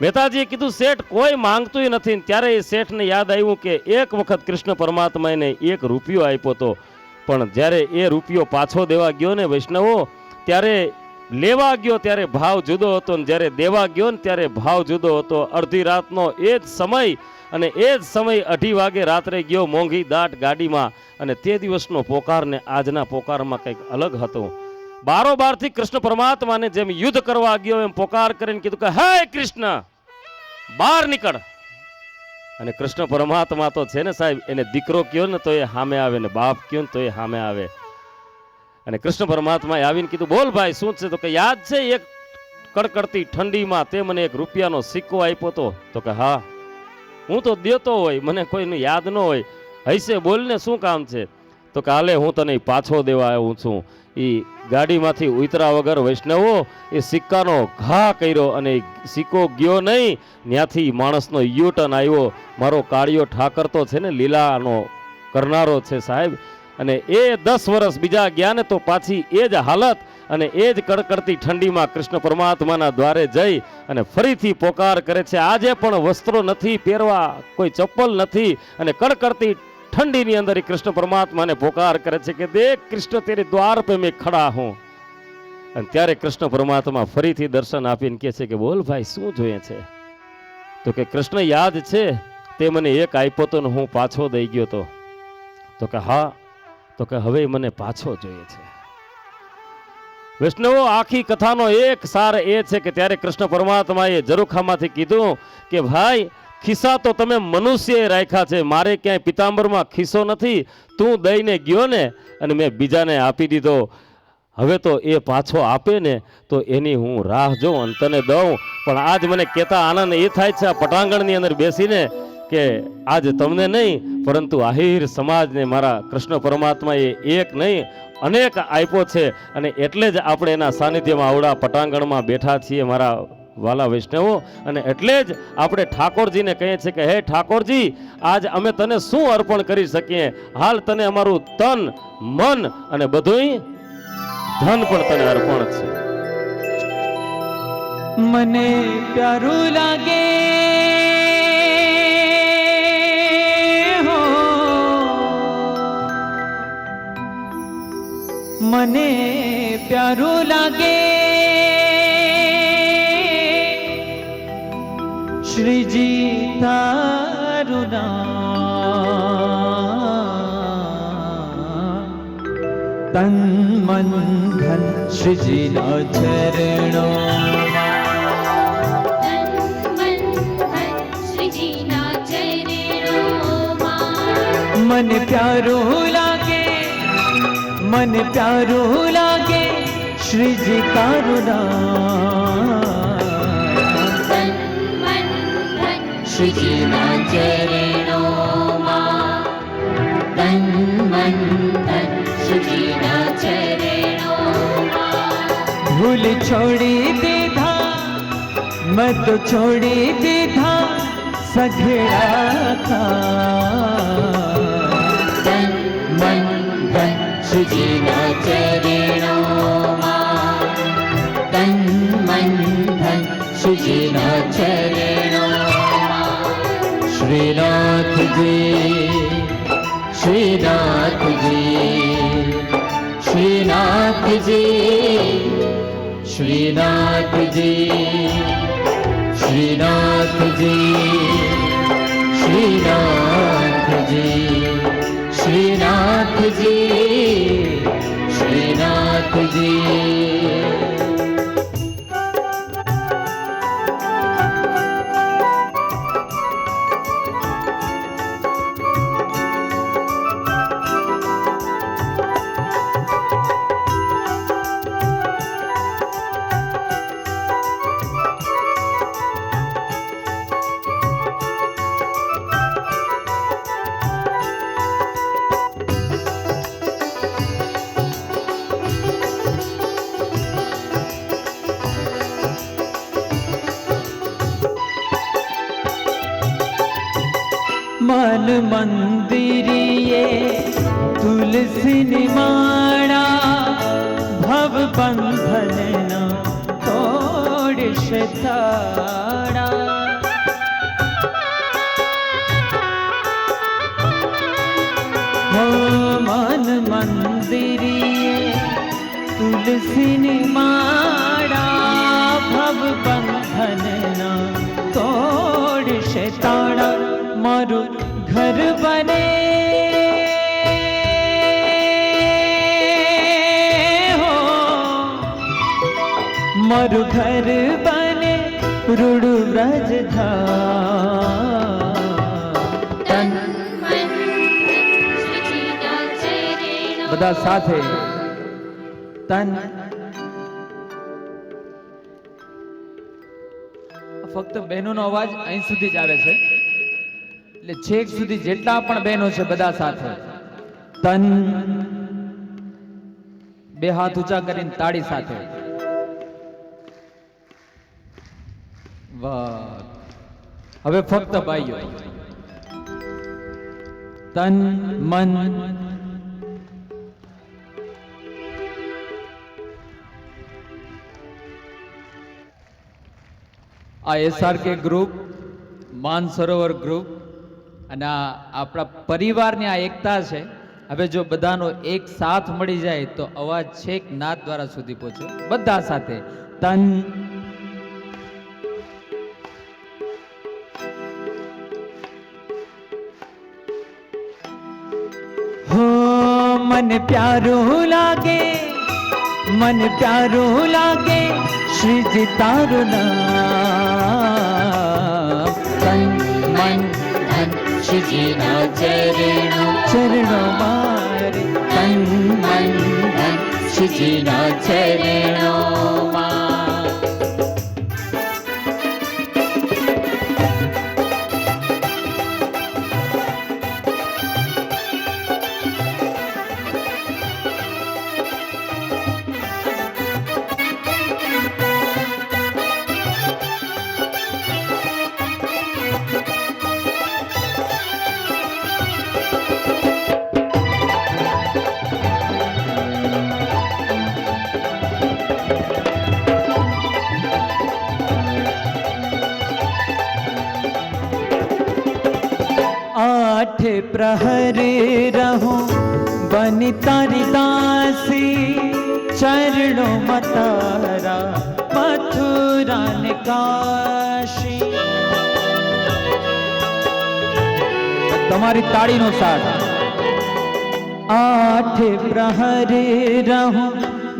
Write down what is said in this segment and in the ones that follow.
મહેતાજીએ કીધું શેઠ કોઈ માંગતું નથી. ત્યારે એ શેઠને યાદ આવ્યું કે એક વખત કૃષ્ણ પરમાત્મા એને 1 રૂપિયો આપ્યો હતો, પણ જ્યારે એ રૂપિયો પાછો દેવા ગયો ને વૈષ્ણવો, ત્યારે લેવા ગયો ત્યારે ભાવ જુદો હતો ને જ્યારે દેવા ગયો ને ત્યારે ભાવ જુદો હતો. અડધી રાતનો એ જ સમય અને એ જ સમય 2:30 વાગે રાત્રે ગયો મોંઘી દાટ ગાડીમાં, અને તે દિવસનો પોકાર ને આજના પોકારમાં કંઈક અલગ હતો. બારોબારથી કૃષ્ણ પરમાત્માને જેમ યુદ્ધ કરવા ગયો એમ પોકાર કરીને કીધું કે હે કૃષ્ણ બહાર નીકળ. અને કૃષ્ણ પરમાત્મા તો છે ને સાહેબ, એને દીકરો કયો ને તો એ સામે આવે ને બાપ કયો ને તો એ સામે આવે. અને કૃષ્ણ પરમાત્માએ આવીને કીધું બોલ ભાઈ શું છે? તો કે યાદ છે એક કડકડતી ઠંડીમાં તે મને 1 રૂપિયાનો સિક્કો આપ્યો હતો? તો કે હા. હું તો દેતો હોય, મને કોઈનું યાદ ન હોય. હૈસે બોલને શું કામ છે? તો કે હાલે હું તને પાછો દેવા આવ્યો છું. એ ગાડીમાંથી ઉતરા વગર વૈષ્ણવો એ સિક્કાનો ઘા કર્યો અને સિક્કો ગયો નહીં, ત્યાંથી માણસનો યુટર્ન આવ્યો. મારો કાળિયો ઠાકર તો છે ને લીલાનો કરનારો છે સાહેબ. અને એ 10 વર્ષ બીજા ગયા ને તો પાછી એ જ હાલત અને એ જ કડકડતી ઠંડીમાં કૃષ્ણ પરમાત્માના દ્વારે જઈ અને ફરીથી પોકાર કરે છે. આજે પણ વસ્ત્રો નથી પહેરવા, કોઈ ચપ્પલ નથી, અને કડકડતી ઠંડીની અંદર કૃષ્ણ પરમાત્માને પોકાર કરે છે કે દેખ કૃષ્ણ તેરે દ્વાર पे मैं खड़ा हूं. અને ત્યારે કૃષ્ણ પરમાત્મા ફરીથી દર્શન આપીને કહે છે કે બોલ ભાઈ શું જોઈએ છે? તો કે કૃષ્ણ યાદ છે તે મને 1 આપ્યો તો ને હું પાછો દઈ ગયો તો? તો કે હા. તો કે હવે મને પાછો જોઈએ છે. વૈષ્ણવો આખી કથાનો એક સાર એ છે કે ત્યારે કૃષ્ણ પરમાત્માએ ઝરૂખામાંથી કીધું કે ભાઈ ખિસ્સા તો તમે મનુષ્યએ રાખ્યા છે, મારે ક્યાંય પિતાંબરમાં ખિસ્સો નથી. તું દઈને ગયો ને અને મેં બીજાને આપી દીધો. હવે તો એ પાછો આપે ને તો એની હું રાહ જોઉં અને તને દઉં. પણ આજ મને કહેતા આનંદ એ થાય છે આ પટાંગણની અંદર બેસીને કે આજ તમને નહીં પરંતુ આહિર સમાજને મારા કૃષ્ણ પરમાત્માએ એક નહીં અનેક આપ્યો છે. અને એટલે જ આપણે એના સાનિધ્યમાં આવડા પટાંગણમાં બેઠા છીએ મારા વાલા વૈષ્ણવો. અને એટલે જ આપણે ઠાકોરજીને કહીએ છીએ કે હે ઠાકોરજી આજ અમે તને શું અર્પણ કરી શકીએ? હાલ તને અમારું તન મન અને બધુંય ધન પણ તને અર્પણ છે. મને પ્યારું લાગે હો, મને પ્યારું લાગે શ્રીજી તારું નામ. તન મન ધન શ્રીજીના ચરણો, મને પ્યારું લાગે, મને પ્યારું લાગે શ્રીજી તારું નામ. શ્રીજીના ચરણોમાં તન મન ધન શ્રીજીના ચરણોમાં. ભૂલ છોડી દીધા, મત છોડી દીધા સઘળા તન મન ધન શ્રીજીના ચરણોમાં. તન મન ધન શ્રીજીના ચરણોમાં. શ્રીનાથજી, શ્રીનાથજી, શ્રીનાથજી, શ્રીનાથજી, શ્રીનાથજી, શ્રીનાથજી, શ્રીનાથજી, શ્રીનાથજી. मन मंदिरिये तुलसी माड़ा भव बंधन न तोड़ शताड़ा. તુલસીની માળા ભવ બંધનના તોડશે તાળા મારું ઘર બને હો મારું ઘર બને રૂડ વ્રજ તન બધા સાથે તન ફક્ત બહેનોનો અવાજ અહીં સુધી જ આવે છે એટલે છેક સુધી જેટલા પણ બહેનો છે બધા સાથે તન બે હાથ ઊંચા કરીને તાળી સાથે વાહ હવે ફક્ત ભાઈઓ તન મન આ SRK ગ્રુપ માનસરોવર ગ્રુપ અને આ આપણા પરિવારની આ એકતા છે. હવે જો બધાનો એક સાથ મળી જાય તો અવાજ છેક નાદ દ્વારા સુધી પહોંચે બધા સાથે તન હો મન પ્યારું લાગે મન પ્યારું લાગે શ્રીજી તારું નામ તન મન ધન શ્રીજીના ચરણો ચરણો મારે તન મન ધન શ્રીજીના ચરણોમાં आठ प्रहर रहो बनी तारी दासी चरणों मतारा मथुरा ने काशी તમારી તાળીનો સાથ આઠ પ્રહર રહો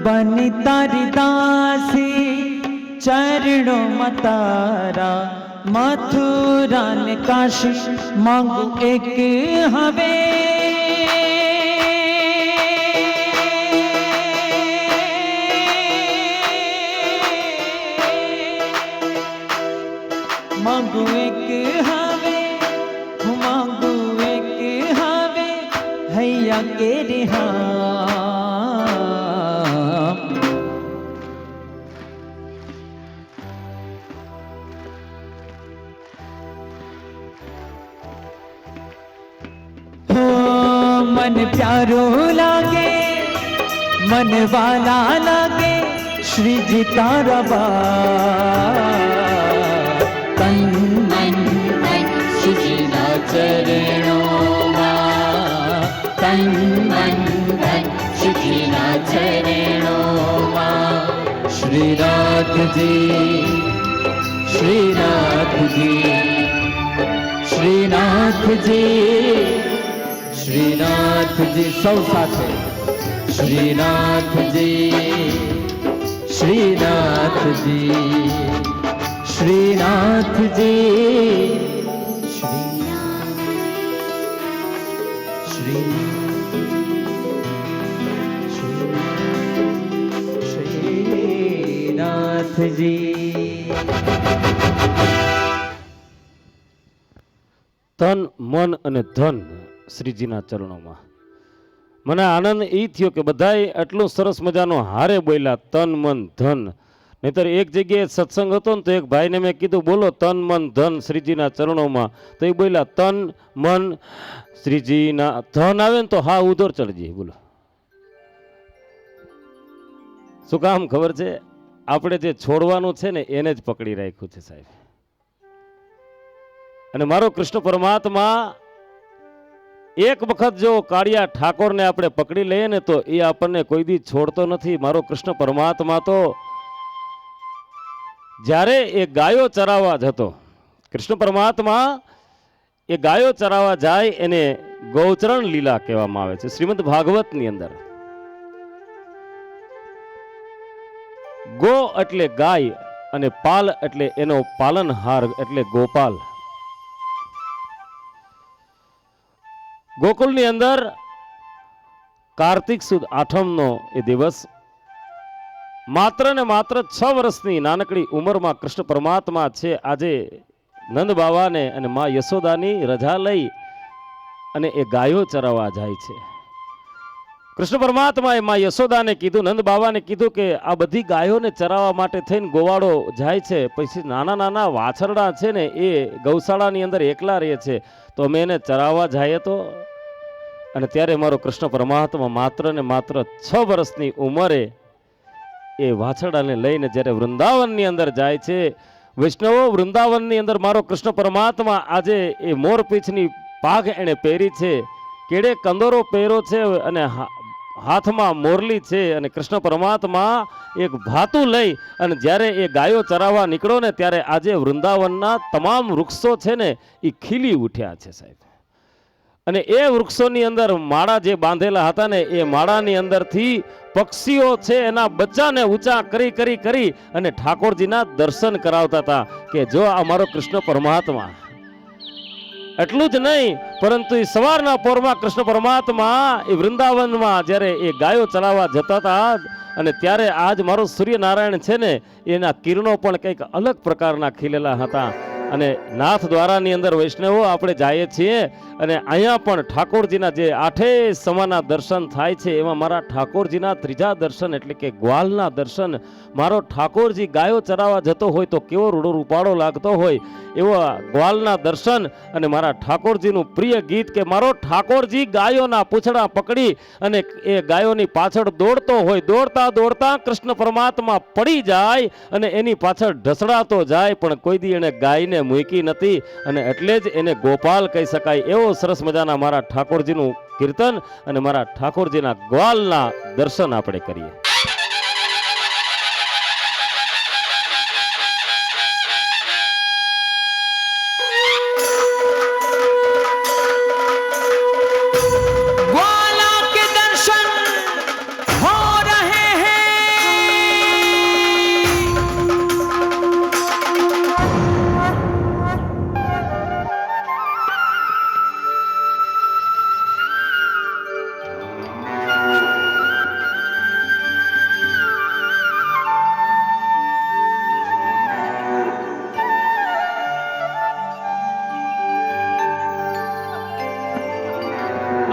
બની તારી દાસી ચરણો મતારા મથુરા ને કાશી માંગુ એક હવે માંગુ એક હવે હું માંગુ એક હવે હૈયા કે રિહા मन प्यारो लागे मन वाला लागे श्री जी तारा તન મન ધન શ્રીજીના ચરણોમાં તન મન ધન શ્રીજીના ચરણોમાં श्रीनाथ जी श्रीनाथ जी श्रीनाथ जी श्रीनाथ जी सौ साथे श्रीनाथ जी श्रीनाथ जी श्रीनाथ जी श्रीनाथ जी તન મન અને ધન શ્રીજીના ચરણોમાં. મને આનંદ એ થયો કે બધાએ આટલું સરસ મજાનો હારે બોલ્યા તન મન ધન. નહીતર એક જગ્યાએ સત્સંગ હતો ને તો એક ભાઈને મેં કીધું બોલો તન મન ધન શ્રીજીના ચરણોમાં, તો એ બોલ્યા તન મન શ્રીજીના ધન આવે ને તો હા ઉધર ચડજે. બોલો શું કામ ખબર છે? આપણે જે છોડવાનું છે ને એને જ પકડી રાખ્યું છે સાહેબ. અને મારો કૃષ્ણ પરમાત્મા એક વખત જો કાળિયા ઠાકોરને આપણે પકડી લઈએ ને તો એ આપણને કોઈ દી છોડતો નથી. મારો કૃષ્ણ પરમાત્મા તો જ્યારે એ ગાયો ચરાવવા જતો, કૃષ્ણ પરમાત્મા એ ગાયો ચરાવવા જાય એને ગૌચરણ લીલા કહેવામાં આવે છે શ્રીમદ ભાગવતની અંદર. ગો એટલે ગાય અને પાલ એટલે એનો પાલનહાર એટલે ગોપાલ. ગોકુલની અંદર કાર્તિક સુદ આઠમનો એ દિવસ માત્ર ને માત્ર 6 વર્ષની નાનકડી ઉંમરમાં કૃષ્ણ પરમાત્મા છે આજે નંદ બાવાને અને મા યશોદાની રજા લઈ અને એ ગાયો ચરાવવા જાય છે. કૃષ્ણ પરમાત્માએ મા યશોદાને કીધું, નંદ બાવાને કીધું કે આ બધી ગાયોને ચરાવવા માટે થઈને ગોવાળો જાય છે, પછી નાના નાના વાછરડા છે ને એ ગૌશાળાની અંદર એકલા રહે છે, તો અમે એને ચરાવવા જઈએ તો. અને ત્યારે મારો કૃષ્ણ પરમાત્મા માત્ર ને માત્ર 6 વર્ષની ઉંમરે એ વાછરડાને લઈને જ્યારે વૃંદાવનની અંદર જાય છે. વૈષ્ણવો, વૃંદાવનની અંદર મારો કૃષ્ણ પરમાત્મા આજે એ મોરપીંછની પાઘ એણે પહેરી છે, કેડે કંદોરો પહેરો છે અને હાથમાં મોરલી છે, અને કૃષ્ણ પરમાત્મા એક ભાતું લઈ અને જ્યારે એ ગાયો ચરાવવા નીકળો ને ત્યારે આજે વૃંદાવનના તમામ વૃક્ષો છે ને એ ખીલી ઉઠ્યા છે સાહેબ. અને એ વૃક્ષોની અંદર માળા જે બાંધેલા હતા ને એ માળાની અંદરથી પક્ષીઓ છે એના બચ્ચાને ઊંચા કરી કરી કરી અને ઠાકોરજીના દર્શન કરાવતા હતા કે જો આ મારો કૃષ્ણ પરમાત્મા. એટલું જ નહીં, પરંતુ એ સવારના પોરમાં કૃષ્ણ પરમાત્મા એ વૃંદાવનમાં જ્યારે એ ગાયો ચલાવવા જતા હતા અને ત્યારે આજ મારો સૂર્યનારાયણ છે ને એના કિરણો પણ કંઈક અલગ પ્રકારના ખીલેલા હતા. અને નાથ દ્વારાની અંદર વૈષ્ણવો આપણે જઈએ છીએ અને અહીંયા પણ ઠાકોરજીના જે 8 સમાના દર્શન થાય છે એમાં મારા ઠાકોરજીના ત્રીજા દર્શન એટલે કે ગ્વાલના દર્શન. મારો ઠાકોરજી ગાયો ચરાવવા જતો હોય તો કેવો રૂડો રૂપાળો લાગતો હોય એવા ગ્વાલના દર્શન. અને મારા ઠાકોરજીનું પ્રિય ગીત કે મારો ઠાકોરજી ગાયોના પૂંછડા પકડી અને એ ગાયોની પાછળ દોડતો હોય, દોડતા દોડતા કૃષ્ણ પરમાત્મા પડી જાય અને એની પાછળ ઢસડાતો જાય, પણ કોઈ દી એને ગાયને મૂકી નથી અને એટલે જ એને ગોપાલ કહી શકાય. એવો સરસ મજાના મારા ઠાકોરજીનું કીર્તન અને મારા ઠાકોરજીના ગ્વાલના દર્શન આપણે કરીએ.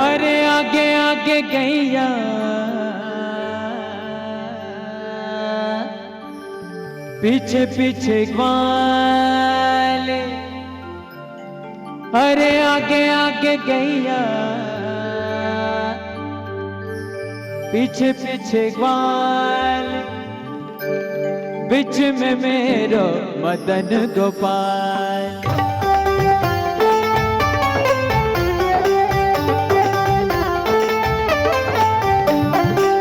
अरे आगे आगे गैया पीछे पीछे ग्वाल, अरे आगे आगे गैया पीछे पीछे ग्वाल, बीच में मेरो मदन गोपाल.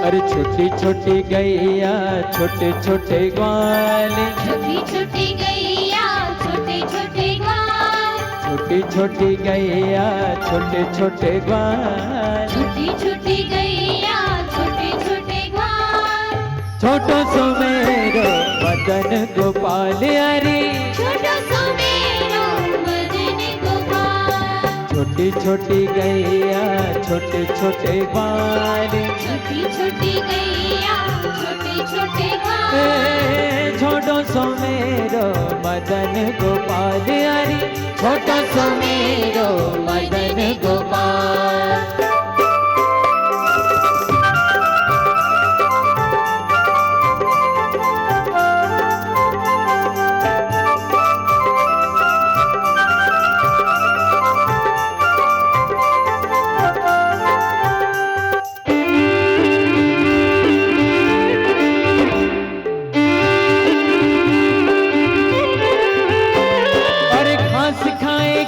अरे छोटी छोटी गैया छोटे छोटे ग्वाल, छोटी छोटी गैया छोटे छोटे ग्वाल, छोटी छोटी गैया छोटे छोटे ग्वाल, छोटी छोटी गैया छोटे छोटे ग्वाल, छोटो सो मेरो मदन गोपाल. अरे छोटो सो मेरो मदन गोपाल, छोटी छोटी गैया छोटे छोटे ग्वाल, छोटी छोटी गैया छोटे छोटे ग्वाल, छोटो सो मेरो मदन गोपाल. अरे छोटो सो मेरो मदन गोपाल.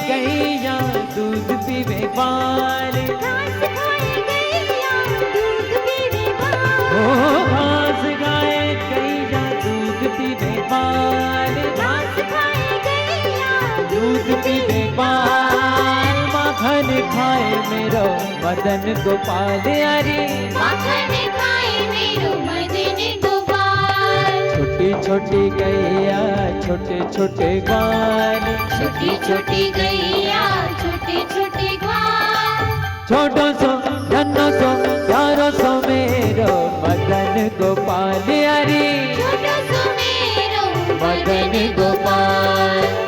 गैया दूध पीवे खाए मेरो मदन गोपाल हरी माखन खाए मेरो मदन गोपाल छोटी छोटी गैया छोटे छोटे ग्वाल छोटी छोटी गैया छोटे छोटे ग्वाल छोटो सो नन्नो सो प्यारो सो मेरो मदन गोपाल हरी छोटो सो मेरो मदन गोपाल